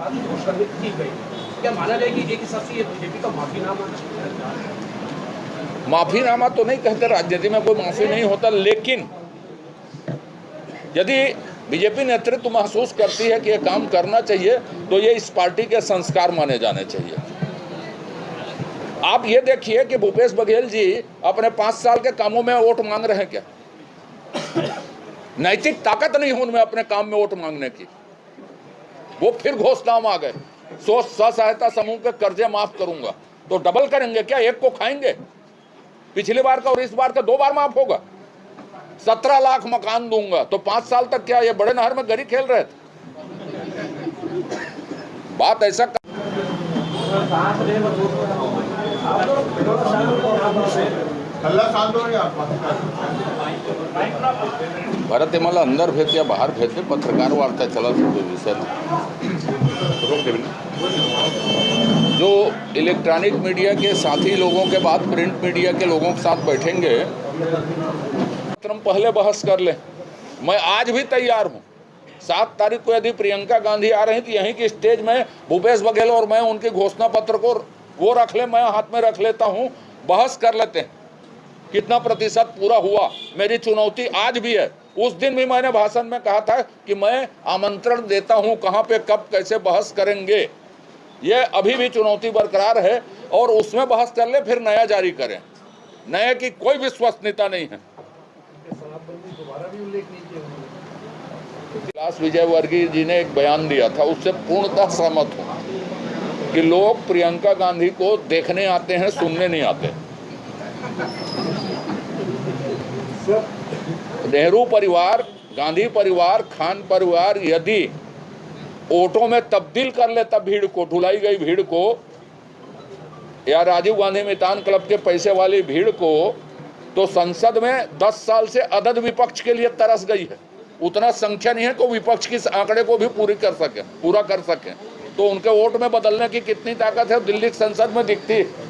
बाद घोषणा की गई, क्या माना जाए कि एक हिसाब से ये बीजेपी का माफीनामा? माफीनामा तो नहीं कहते, राजनीति में कोई माफी नहीं होता, लेकिन यदि बीजेपी नेतृत्व महसूस करती है कि ये काम करना चाहिए तो ये इस पार्टी के संस्कार माने जाने चाहिए। आप ये देखिए कि भूपेश बघेल जी अपने 5 साल के कामों में वोट मांग रहे हैं क्या? नैतिक ताकत नहीं है उनमें अपने काम में वोट मांगने की। वो फिर घोषणा में आ गए, स्व सहायता समूह के कर्जे माफ करूंगा, तो डबल करेंगे क्या? एक को खाएंगे? पिछली बार का और इस बार का 2 बार माफ होगा। 17 लाख मकान दूंगा, तो 5 साल तक क्या ये बड़े नहर में गरी खेल रहे थे? बात ऐसा भारत मला अंदर भेज या बाहर भेजते, पत्रकार वार्ता चला विषय जो इलेक्ट्रॉनिक मीडिया के साथी लोगों के बाद प्रिंट मीडिया के लोगों के साथ बैठेंगे, हम पहले बहस कर लें। मैं आज भी तैयार हूं। 7 तारीख को यदि प्रियंका गांधी आ रही थी यहीं की स्टेज में, भूपेश बघेल और मैं उनके घोषणा पत्र को वो रख ले, मैं हाथ में रख लेता हूं, बहस कर लेते हैं कितना प्रतिशत पूरा हुआ। मेरी चुनौती आज भी है। उस दिन भी मैंने भाषण में कहा था कि मैं आमंत्रण देता हूं, कहां पे कब कैसे बहस करेंगे। ये अभी भी चुनौती बरकरार है और उसमें बहस कर ले, फिर नया जारी करें। नए की कोई विश्वसनीयता नहीं है। कैलाश विजयवर्गीय जी ने एक बयान दिया था, उससे पूर्णतः सहमत हूं कि लोग प्रियंका गांधी को देखने आते हैं, सुनने नहीं आते। नेहरू परिवार, गांधी परिवार, खान परिवार यदि ऑटो में तब्दील कर लेता भीड़ को, ढुलाई गई भीड़ को, या राजीव गांधी मैदान क्लब के पैसे वाली भीड़ को, तो संसद में 10 साल से अदद विपक्ष के लिए तरस गई है। उतना संख्या नहीं है कि विपक्ष की आंकड़े को भी पूरा कर सके। तो उनके वोट में बदलने की कितनी ताकत है दिल्ली की संसद में दिखती है।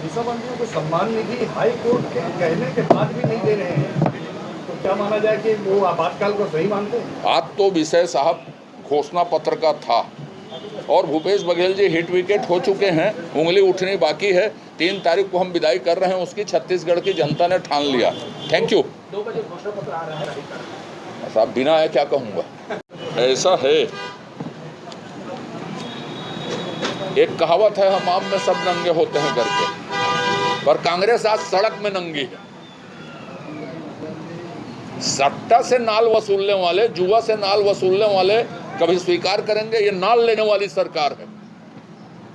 को सम्मान निधि हाई कोर्ट के कहने के बाद भी नहीं दे रहे हैं, तो क्या माना जाए कि वो आपातकाल को सही मानते हैं? आज तो विषय साहब घोषणा पत्र का था और भूपेश बघेल जी हिट विकेट हो चुके हैं, उंगली उठनी बाकी है। 3 तारीख को हम विदाई कर रहे हैं, उसकी छत्तीसगढ़ की जनता ने ठान लिया। Thank you. 2 बजे घोषणा पत्र आ रहा है साहब, बिना है क्या कहूँगा। ऐसा है, एक कहावत है, हम आम में सब नंगे होते हैं करके, पर कांग्रेस आज सड़क में नंगी है। सट्टा से नाल वसूलने वाले, जुआ से नाल वसूलने वाले कभी स्वीकार करेंगे? ये नाल लेने वाली सरकार है,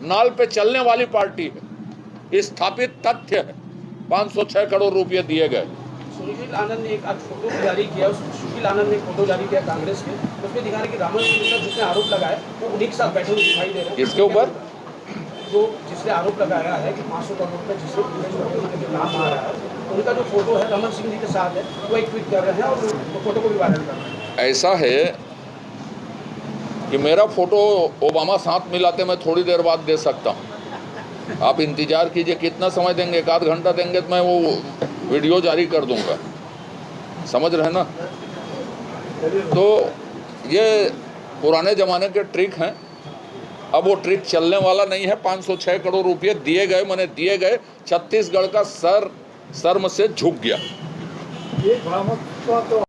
नाल पे चलने वाली पार्टी है, स्थापित तथ्य है। 506 करोड़ रुपए दिए गए। सुशील आनंद ने एक आज फोटो जारी किया, सुशील आनंद ने फोटो जारी किया कांग्रेस के, उसमें दिखा रहे कि रामन सिंह जिसने आरोप लगाया वो उन्हीं के साथ बैठे हुए दिखाई दे रहे हैं। किसके ऊपर? जो जिसने आरोप लगाया है कि 500 करोड़ रुपये जिससे नाम आ रहा है, उनका जो फोटो है रमन सिंह जी के साथ है, वो एक ट्वीट कर रहे हैं और फोटो को भी वायरल कर रहे हैं। ऐसा है कि मेरा फोटो ओबामा साथ मिलाते मैं थोड़ी देर बाद दे सकता हूँ। आप इंतजार कीजिए, कितना समय देंगे? 1 आध घंटा देंगे तो मैं वो वीडियो जारी कर दूंगा, समझ रहे ना? तो ये पुराने ज़माने के ट्रिक हैं, अब वो ट्रिक चलने वाला नहीं है। 506 करोड़ रुपए दिए गए, मैंने दिए गए, छत्तीसगढ़ का शर्म से झुक गया। तो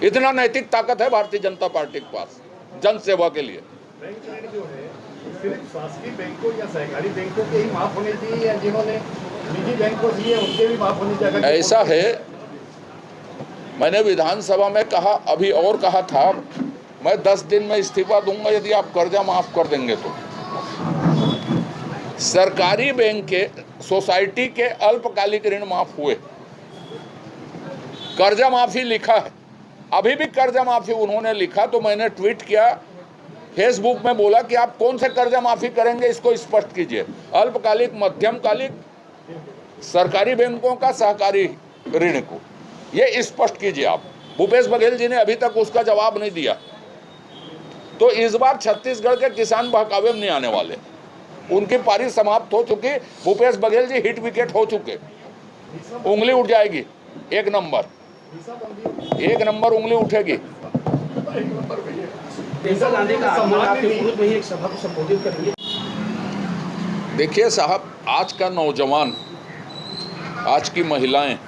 इतना नैतिक ताकत है भारतीय जनता पार्टी के पास जन सेवा के लिए। बैंक ऋण जो है सिर्फ शासकीय बैंकों या सहकारी बैंकों के ही माफ होने चाहिए, या जिन्होंने निजी बैंक को दिए उनके भी माफ होने चाहिए? ऐसा है, मैंने विधानसभा में कहा, अभी और कहा था, मैं 10 दिन में इस्तीफा दूंगा यदि आप कर्जा माफ कर देंगे तो। सरकारी बैंक के, सोसाइटी के अल्पकालिक ऋण माफ हुए, कर्जा माफी लिखा है, अभी भी कर्जा माफी उन्होंने लिखा, तो मैंने ट्वीट किया, फेसबुक में बोला कि आप कौन से कर्जा माफी करेंगे, इसको स्पष्ट कीजिए। अल्पकालिक, मध्यमकालिक, सरकारी बैंकों का सहकारी ऋण को ये स्पष्ट कीजिए आप। भूपेश बघेल जी ने अभी तक उसका जवाब नहीं दिया। तो इस बार छत्तीसगढ़ के किसान बहकावे में नहीं आने वाले, उनकी पारी समाप्त हो चुकी। भूपेश बघेल जी हिट विकेट हो चुके, उंगली उठ जाएगी। 1 नंबर उंगली उठेगी। प्रियंका गांधी का आगमन आपके विरोध में ही एक सभा को संबोधित करेंगे। देखिए साहब, आज का नौजवान, आज की महिलाएं,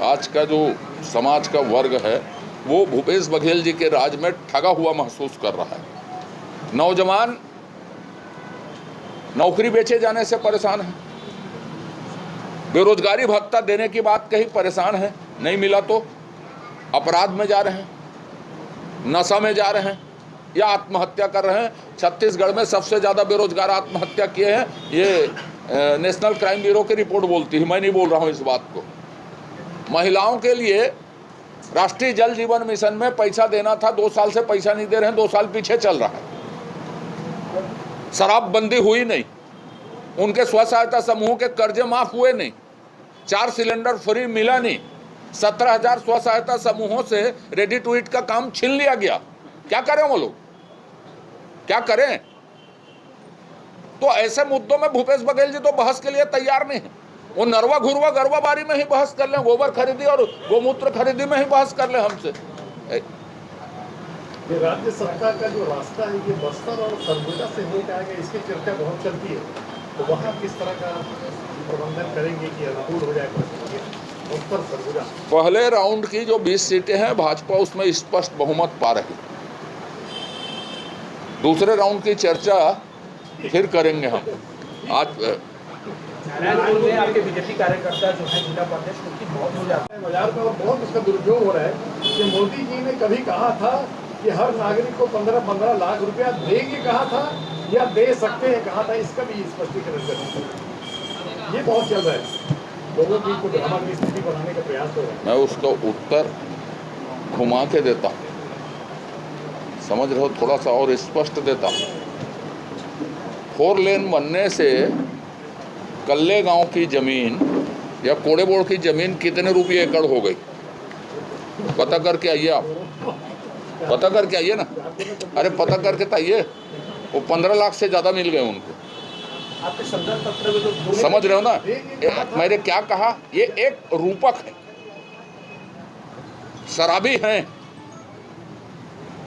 आज का जो समाज का वर्ग है वो भूपेश बघेल जी के राज में ठगा हुआ महसूस कर रहा है। नौजवान नौकरी बेचे जाने से परेशान है, बेरोजगारी भत्ता देने की बात कही परेशान है, नहीं मिला तो अपराध में जा रहे हैं, नशा में जा रहे हैं या आत्महत्या कर रहे हैं। छत्तीसगढ़ में सबसे ज़्यादा बेरोजगार आत्महत्या किए हैं, ये नेशनल क्राइम ब्यूरो की रिपोर्ट बोलती है, मैं नहीं बोल रहा हूँ इस बात को। महिलाओं के लिए राष्ट्रीय जल जीवन मिशन में पैसा देना था, 2 साल से पैसा नहीं दे रहे हैं, 2 साल पीछे चल रहा है। शराबबंदी हुई नहीं, उनके स्व सहायता समूह के कर्जे माफ हुए नहीं, 4 सिलेंडर फ्री मिला नहीं, 17,000 स्व सहायता समूहों से रेडी टू ईट का काम छीन लिया गया। क्या करें वो लोग, क्या करें? तो ऐसे मुद्दों में भूपेश बघेल जी तो बहस के लिए तैयार नहीं है। वो नरवा घुरवा गरवा बारी में ही बहस कर लें, गोबर खरीदी और गोमूत्र खरीदी में ही बहस कर लें हमसे। राज्य सरकार का जो रास्ता है ये बस्तर और सरगुजा से होकर आएगा, इसकी चर्चा बहुत चलती है, तो वहाँ किस तरह का प्रबंधन करेंगे कि अनुकूल हो जाए बस्तर सरगुजा? पहले राउंड की जो 20 सीटें हैं भाजपा उसमें स्पष्ट बहुमत पा रही। दूसरे राउंड की चर्चा फिर करेंगे हम। आज नारायणपुर में आपके बीजेपी कार्यकर्ता जो है जिला उपाध्यक्ष उनकी मौत हो जाती है बाजार का बहुत उसका दुरुपयोग हो रहा है कि मोदी जी ने कभी कहा था कि हर नागरिक को 15-15 लाख रुपया देंगे कहा था या दे सकते हैं कहा था, इसका भी स्पष्टीकरण करना। ये बहुत चल रहा है, लोगों की को ड्रामा की स्थिति बनाने का प्रयास हो रहा है। मैं उसका उत्तर घुमा के देता हूँ, समझ रहे हो, थोड़ा सा और स्पष्ट देता हूँ। 4 लेन बनने से कल्ले गांव की जमीन या कोड़ेबोड़ की जमीन कितने रुपये एकड़ हो गई पता करके आइए आप, पता करके आइए ना। अरे पता करके तो आइए, वो 15 लाख से ज़्यादा मिल गए उनको। आपके संदर्भ पत्र में जो समझ रहे हो ना मैंने क्या कहा? ये एक रूपक है, शराबी हैं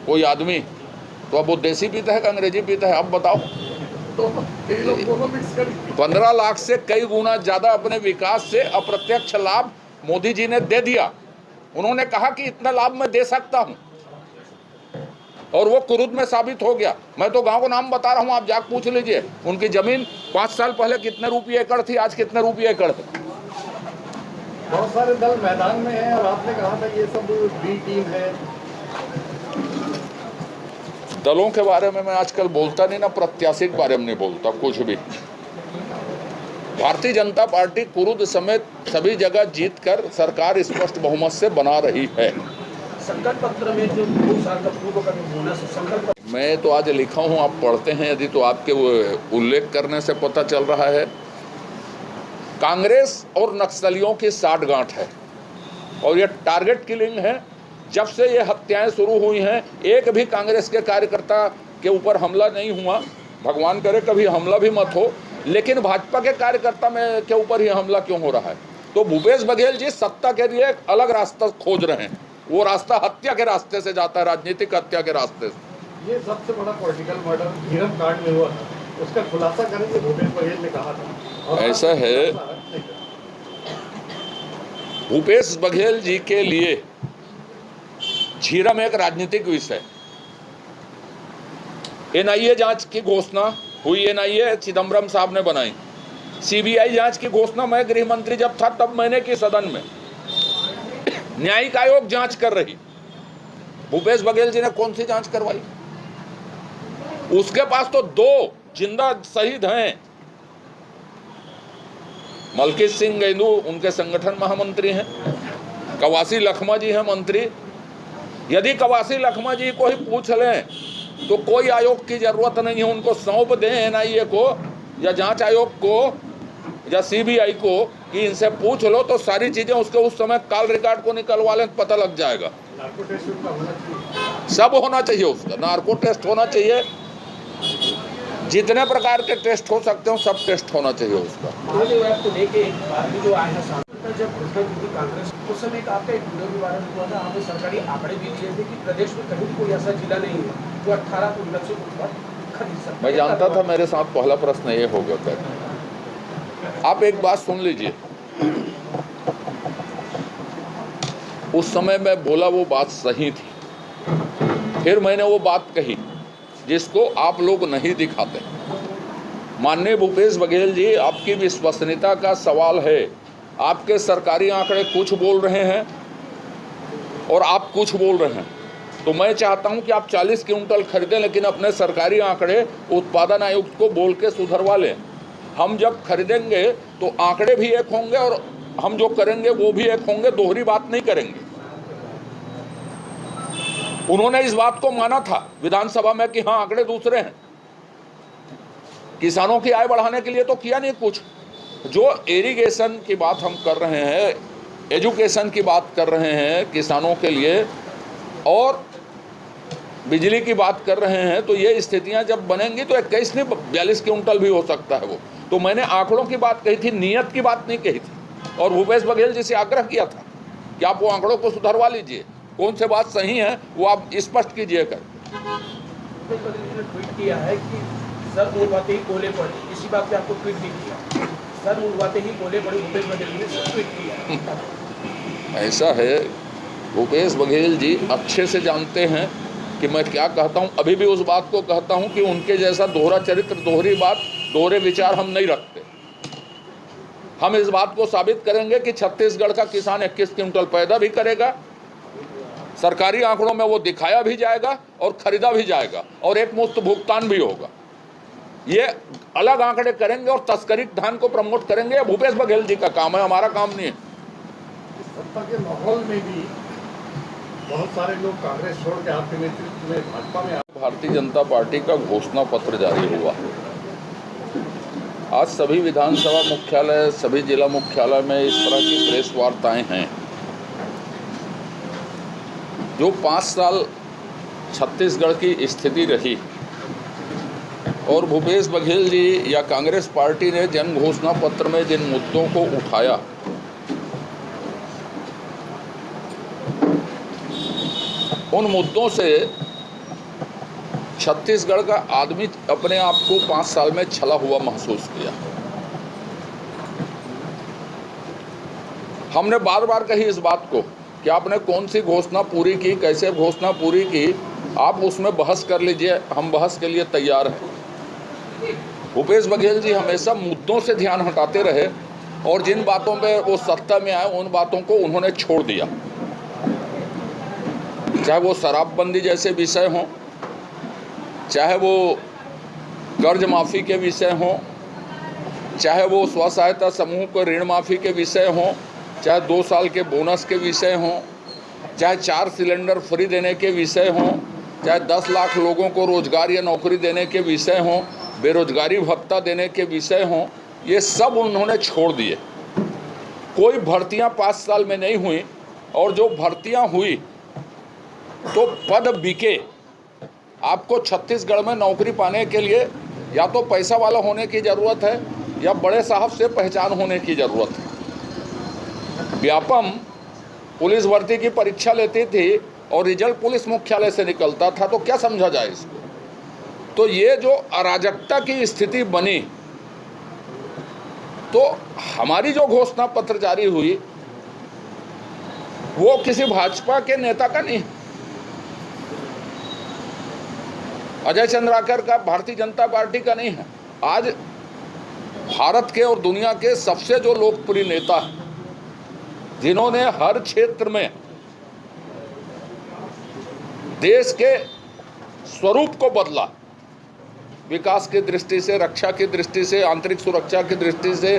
कोई आदमी, तो अब वो देसी पीता है कि अंग्रेजी पीता है, अब बताओ। 15 लाख से कई गुना ज़्यादा अपने विकास से अप्रत्यक्ष लाभ मोदी जी ने दे दिया। उन्होंने कहा कि इतना लाभ मैं दे सकता हूं और वो कुरुद में साबित हो गया। मैं तो गांव को नाम बता रहा हूं, आप जाकर पूछ लीजिए। उनकी जमीन 5 साल पहले कितने रुपये एकड़ थी, आज कितने रुपये एकड़ है। बहुत सारे दल मैदान में हैं और आपने कहा था ये सब बी टीम है। दलों के बारे में मैं आजकल बोलता नहीं ना, प्रत्याशी के बारे में नहीं बोलता कुछ भी। भारतीय जनता पार्टी कुरुद समेत सभी जगह जीतकर सरकार स्पष्ट बहुमत से बना रही है। संकल्प पत्र में जो 2 साल का पूर्व का जो बोनस संकल्प, मैं तो आज लिखा हूं, आप पढ़ते हैं यदि तो आपके वो उल्लेख करने से पता चल रहा है। कांग्रेस और नक्सलियों की साठगांठ है और ये टारगेट किलिंग है। जब से ये हत्याएं शुरू हुई हैं, एक भी कांग्रेस के कार्यकर्ता के ऊपर हमला नहीं हुआ, भगवान करे कभी हमला भी मत हो, लेकिन भाजपा के कार्यकर्ता में के ऊपर ही हमला क्यों हो रहा है? तो भूपेश बघेल जी सत्ता के लिए एक अलग रास्ता खोज रहे हैं, वो रास्ता हत्या के रास्ते से जाता है, राजनीतिक हत्या के रास्ते से। ये सबसे बड़ा पॉलिटिकल मर्डर झीरम कांड में हुआ था, उसका खुलासा करेंगे, भूपेश बघेल ने कहा था। ऐसा है, भूपेश बघेल जी के लिए झीरम एक राजनीतिक विषय। एनआईए जांच की घोषणा हुई, एनआईए चिदम्बरम साहब ने बनाई। सीबीआई जांच की घोषणा मैं गृह मंत्री जब था तब मैंने की सदन में। न्यायिक आयोग जांच कर रही, भूपेश बघेल जी ने कौन सी जांच करवाई? उसके पास तो 2 जिंदा शहीद हैं। मलकीत सिंह गैंदू उनके संगठन महामंत्री हैं, कवासी लखमा जी हैं मंत्री। यदि कवासी लखमा जी को ही पूछ लें तो कोई आयोग की जरूरत नहीं है, उनको सौंप दें एनआईए को या जांच आयोग को या सीबीआई को कि इनसे पूछ लो, तो सारी चीजें उसके उस समय कॉल रिकॉर्ड को निकलवा लें, पता लग जाएगा। सब होना चाहिए उसका, नार्को टेस्ट होना चाहिए, जितने प्रकार के टेस्ट हो सकते हो सब टेस्ट होना चाहिए उसका। महादेव ऐप को लेके एक बात भी जो आए हैं सामने, जब घोषणा की थी कांग्रेस, उस समय आपका एक वीडियो भी वायरल हुआ था, आपने सरकारी आंकड़े भी दिए थे कि प्रदेश में कहीं भी कोई ऐसा जिला नहीं है जो 18 कुंटल से ऊपर खरीद सकते हैं। मैं जानता था मेरे साथ पहला प्रश्न ये होगा। कर आप एक बात सुन लीजिए, उस समय मैं बोला वो बात सही थी, फिर मैंने वो बात कही जिसको आप लोग नहीं दिखाते। माननीय भूपेश बघेल जी, आपकी विश्वसनीयता का सवाल है। आपके सरकारी आंकड़े कुछ बोल रहे हैं और आप कुछ बोल रहे हैं। तो मैं चाहता हूं कि आप 40 क्विंटल खरीदें, लेकिन अपने सरकारी आंकड़े उत्पादन आयुक्त को बोल के सुधरवा लें। हम जब खरीदेंगे तो आंकड़े भी एक होंगे और हम जो करेंगे वो भी एक होंगे, दोहरी बात नहीं करेंगे। उन्होंने इस बात को माना था विधानसभा में कि हाँ आंकड़े दूसरे हैं। किसानों की आय बढ़ाने के लिए तो किया नहीं कुछ। जो इरिगेशन की बात हम कर रहे हैं, एजुकेशन की बात कर रहे हैं किसानों के लिए, और बिजली की बात कर रहे हैं, तो ये स्थितियां जब बनेंगी तो 21 नहीं 42 क्विंटल भी हो सकता है वो। तो मैंने आंकड़ों की बात कही थी, नियत की बात नहीं कही थी। और भूपेश बघेल जी से आग्रह किया था कि आप वो आंकड़ों को सुधरवा लीजिए, कौन से बात सही है वो आप स्पष्ट कीजिए कर। ट्वीट किया है कि सर मुड़वाते ही कोले पड़े, इसी बात पे आपको ट्वीट नहीं किया। सर मुड़वाते ही कोले पड़े, भूपेश बघेल जी ने ट्वीट किया। ऐसा है, भूपेश बघेल जी अच्छे से जानते हैं कि मैं क्या कहता हूं। अभी भी उस बात को कहता हूं कि उनके जैसा दोहरा चरित्र, दोहरी बात, दोहरे विचार हम नहीं रखते। हम इस बात को साबित करेंगे कि छत्तीसगढ़ का किसान 21 क्विंटल पैदा भी करेगा, सरकारी आंकड़ों में वो दिखाया भी जाएगा और खरीदा भी जाएगा, और एक मुफ्त भुगतान भी होगा। ये अलग आंकड़े करेंगे और तस्करी धान को प्रमोट करेंगे। भूपेश बघेल जी का काम है, हमारा काम नहीं है। सत्ता के माहौल में भी बहुत सारे लोग कांग्रेस छोड़ के आपके नेतृत्व में भाजपा में। भारतीय जनता पार्टी का घोषणा पत्र जारी हुआ। आज सभी विधानसभा मुख्यालय, सभी जिला मुख्यालय में इस तरह की प्रेस वार्ताएं हैं। जो 5 साल छत्तीसगढ़ की स्थिति रही और भूपेश बघेल जी या कांग्रेस पार्टी ने जन घोषणा पत्र में जिन मुद्दों को उठाया, उन मुद्दों से छत्तीसगढ़ का आदमी अपने आप को 5 साल में छला हुआ महसूस किया। हमने बार बार कही इस बात को कि आपने कौन सी घोषणा पूरी की, कैसे घोषणा पूरी की, आप उसमें बहस कर लीजिए, हम बहस के लिए तैयार हैं। भूपेश बघेल जी हमेशा मुद्दों से ध्यान हटाते रहे और जिन बातों पे वो सत्ता में आए उन बातों को उन्होंने छोड़ दिया। चाहे वो शराबबंदी जैसे विषय हों, चाहे वो कर्ज माफ़ी के विषय हों, चाहे वो स्व सहायता समूह को ऋण माफ़ी के विषय हों, चाहे 2 साल के बोनस के विषय हों, चाहे 4 सिलेंडर फ्री देने के विषय हों, चाहे 10 लाख लोगों को रोजगार या नौकरी देने के विषय हों, बेरोजगारी भत्ता देने के विषय हों, ये सब उन्होंने छोड़ दिए। कोई भर्तियां 5 साल में नहीं हुई, और जो भर्तियां हुई तो पद बिके। आपको छत्तीसगढ़ में नौकरी पाने के लिए या तो पैसा वाला होने की ज़रूरत है या बड़े साहब से पहचान होने की ज़रूरत है। व्यापम पुलिस भर्ती की परीक्षा लेती थी और रिजल्ट पुलिस मुख्यालय से निकलता था, तो क्या समझा जाए इसको। तो ये जो अराजकता की स्थिति बनी, तो हमारी जो घोषणा पत्र जारी हुई वो किसी भाजपा के नेता का नहीं, अजय चंद्राकर का, भारतीय जनता पार्टी का नहीं है। आज भारत के और दुनिया के सबसे जो लोकप्रिय नेता हैं, जिन्होंने हर क्षेत्र में देश के स्वरूप को बदला, विकास की दृष्टि से, रक्षा की दृष्टि से, आंतरिक सुरक्षा की दृष्टि से,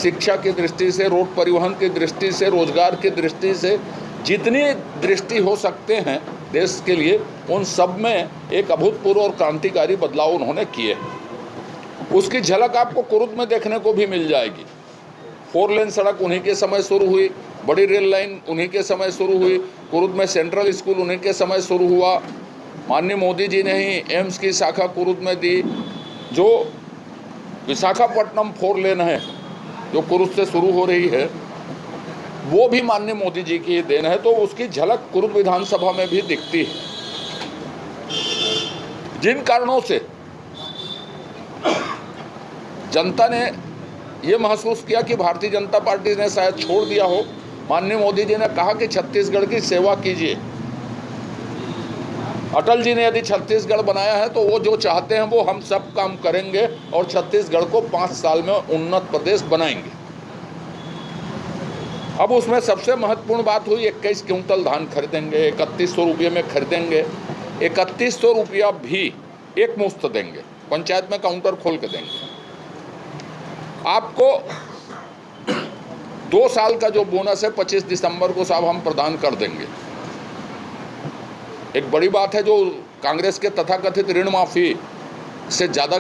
शिक्षा की दृष्टि से, रोड परिवहन की दृष्टि से, रोजगार की दृष्टि से, जितनी दृष्टि हो सकते हैं देश के लिए, उन सब में एक अभूतपूर्व और क्रांतिकारी बदलाव उन्होंने किए। उसकी झलक आपको कुरुद में देखने को भी मिल जाएगी। 4 लेन सड़क उन्हीं के समय शुरू हुई, बड़ी रेल लाइन उन्हीं के समय शुरू हुई, कुरुद में सेंट्रल स्कूल उन्हीं के समय शुरू हुआ। माननीय मोदी जी ने ही एम्स की शाखा कुरुद में दी। जो विशाखापट्टनम 4 लेन है जो कुरुद से शुरू हो रही है, वो भी माननीय मोदी जी की देन है। तो उसकी झलक कुरुद विधानसभा में भी दिखती है। जिन कारणों से जनता ने ये महसूस किया कि भारतीय जनता पार्टी ने शायद छोड़ दिया हो, माननीय मोदी जी ने कहा कि छत्तीसगढ़ की सेवा कीजिए। अटल जी ने यदि छत्तीसगढ़ बनाया है तो वो जो चाहते हैं वो हम सब काम करेंगे और छत्तीसगढ़ को 5 साल में उन्नत प्रदेश बनाएंगे। अब उसमें सबसे महत्वपूर्ण बात हुई 21 क्विंटल धान खरीदेंगे, 3100 रुपये में खरीदेंगे। 3100 रुपया भी एक मुश्त देंगे, पंचायत में काउंटर खोल के देंगे। आपको 2 साल का जो बोनस है 25 दिसंबर को साहब हम प्रदान कर देंगे। एक बड़ी बात है जो कांग्रेस के तथाकथित ऋण माफी से ज़्यादा